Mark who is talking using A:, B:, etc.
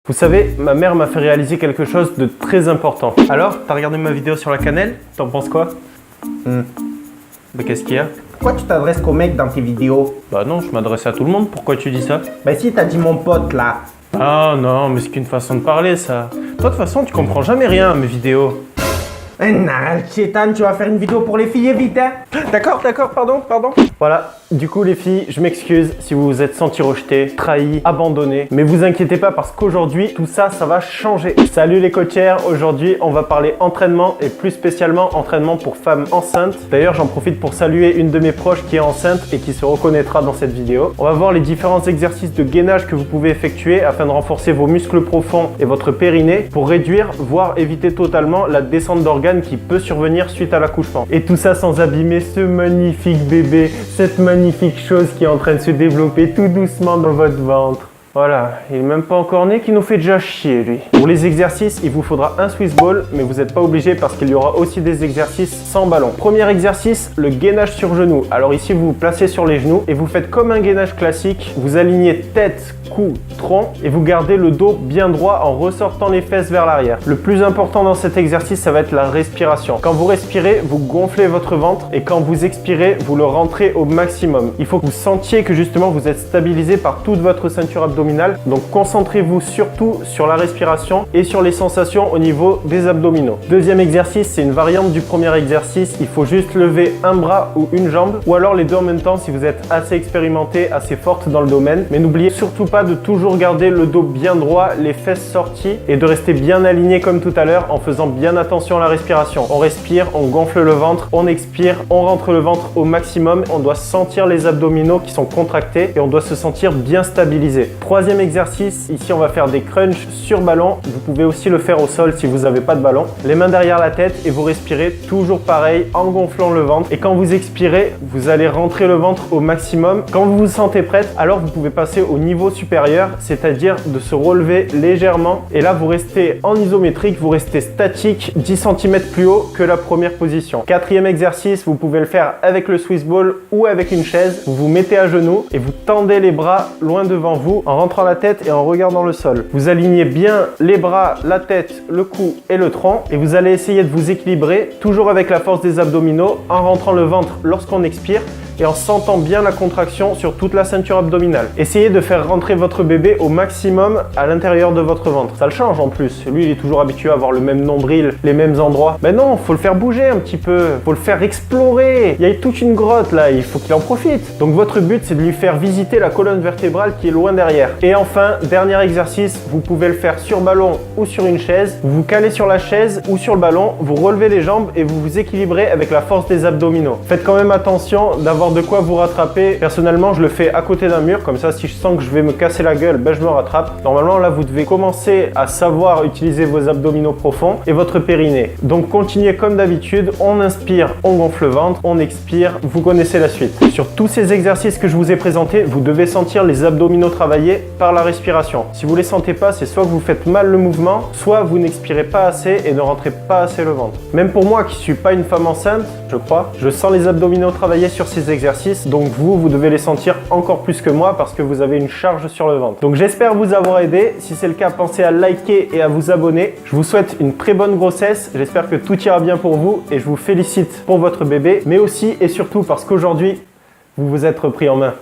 A: Vous savez, ma mère m'a fait réaliser quelque chose de très important. Alors, t'as regardé ma vidéo sur la cannelle? T'en penses quoi? Mais qu'est-ce qu'il y a?
B: Pourquoi tu t'adresses qu'aux mecs dans tes vidéos?
A: Bah non, je m'adresse à tout le monde, pourquoi tu dis ça?
B: Bah si, t'as dit mon pote là.
A: Ah non, mais c'est qu'une façon de parler ça. Toi de toute façon, tu comprends jamais rien à mes vidéos.
B: Chétan, tu vas faire une vidéo pour les filles, vite hein.
A: D'accord, pardon. Voilà, du coup les filles, je m'excuse si vous vous êtes sentis rejetés, trahis, abandonnés. Mais vous inquiétez pas parce qu'aujourd'hui, tout ça, ça va changer. Salut les coachères, aujourd'hui on va parler entraînement et plus spécialement entraînement pour femmes enceintes. D'ailleurs, j'en profite pour saluer une de mes proches qui est enceinte et qui se reconnaîtra dans cette vidéo. On va voir les différents exercices de gainage que vous pouvez effectuer afin de renforcer vos muscles profonds et votre périnée pour réduire, voire éviter totalement la descente d'organes qui peut survenir suite à l'accouchement. Et tout ça sans abîmer ce magnifique bébé, cette magnifique chose qui est en train de se développer tout doucement dans votre ventre. Voilà, il n'est même pas encore né qui nous fait déjà chier lui. Pour les exercices, il vous faudra un Swiss ball, mais vous n'êtes pas obligé parce qu'il y aura aussi des exercices sans ballon. Premier exercice, le gainage sur genou. Alors ici, vous vous placez sur les genoux et vous faites comme un gainage classique. Vous alignez tête, cou, tronc et vous gardez le dos bien droit en ressortant les fesses vers l'arrière. Le plus important dans cet exercice, ça va être la respiration. Quand vous respirez, vous gonflez votre ventre et quand vous expirez, vous le rentrez au maximum. Il faut que vous sentiez que justement vous êtes stabilisé par toute votre ceinture abdominale. Donc concentrez-vous surtout sur la respiration et sur les sensations au niveau des abdominaux. Deuxième exercice, c'est une variante du premier exercice. Il faut juste lever un bras ou une jambe ou alors les deux en même temps si vous êtes assez expérimenté, assez forte dans le domaine. Mais n'oubliez surtout pas de toujours garder le dos bien droit, les fesses sorties et de rester bien aligné comme tout à l'heure en faisant bien attention à la respiration. On respire, on gonfle le ventre, on expire, on rentre le ventre au maximum. On doit sentir les abdominaux qui sont contractés et on doit se sentir bien stabilisé. Troisième exercice, ici on va faire des crunchs sur ballon. Vous pouvez aussi le faire au sol si vous n'avez pas de ballon. Les mains derrière la tête et vous respirez toujours pareil en gonflant le ventre. Et quand vous expirez, vous allez rentrer le ventre au maximum. Quand vous vous sentez prête, alors vous pouvez passer au niveau supérieur, c'est-à-dire de se relever légèrement. Et là, vous restez en isométrique, vous restez statique 10 cm plus haut que la première position. Quatrième exercice, vous pouvez le faire avec le Swiss ball ou avec une chaise. Vous vous mettez à genoux et vous tendez les bras loin devant vous en rentrant la tête et en regardant le sol. Vous alignez bien les bras, la tête, le cou et le tronc et vous allez essayer de vous équilibrer toujours avec la force des abdominaux en rentrant le ventre lorsqu'on expire et en sentant bien la contraction sur toute la ceinture abdominale. Essayez de faire rentrer votre bébé au maximum à l'intérieur de votre ventre. Ça le change en plus. Lui, il est toujours habitué à avoir le même nombril, les mêmes endroits. Mais non, faut le faire bouger un petit peu. Faut le faire explorer. Il y a toute une grotte là, il faut qu'il en profite. Donc votre but, c'est de lui faire visiter la colonne vertébrale qui est loin derrière. Et enfin, dernier exercice, vous pouvez le faire sur ballon ou sur une chaise. Vous vous calez sur la chaise ou sur le ballon, vous relevez les jambes et vous vous équilibrez avec la force des abdominaux. Faites quand même attention d'avoir de quoi vous rattraper. Personnellement, je le fais à côté d'un mur, comme ça si je sens que je vais me casser la gueule, ben je me rattrape. Normalement là, vous devez commencer à savoir utiliser vos abdominaux profonds et votre périnée. Donc continuez comme d'habitude, on inspire, on gonfle le ventre, on expire, vous connaissez la suite. Sur tous ces exercices que je vous ai présentés, vous devez sentir les abdominaux travailler par la respiration. Si vous les sentez pas, c'est soit que vous faites mal le mouvement, soit vous n'expirez pas assez et ne rentrez pas assez le ventre. Même pour moi qui suis pas une femme enceinte, je crois, je sens les abdominaux travailler sur ces exercices, donc vous devez les sentir encore plus que moi parce que vous avez une charge sur le ventre. Donc j'espère vous avoir aidé. Si c'est le cas, pensez à liker et à vous abonner. Je vous souhaite une très bonne grossesse, j'espère que tout ira bien pour vous et je vous félicite pour votre bébé, mais aussi et surtout parce qu'aujourd'hui, vous vous êtes repris en main.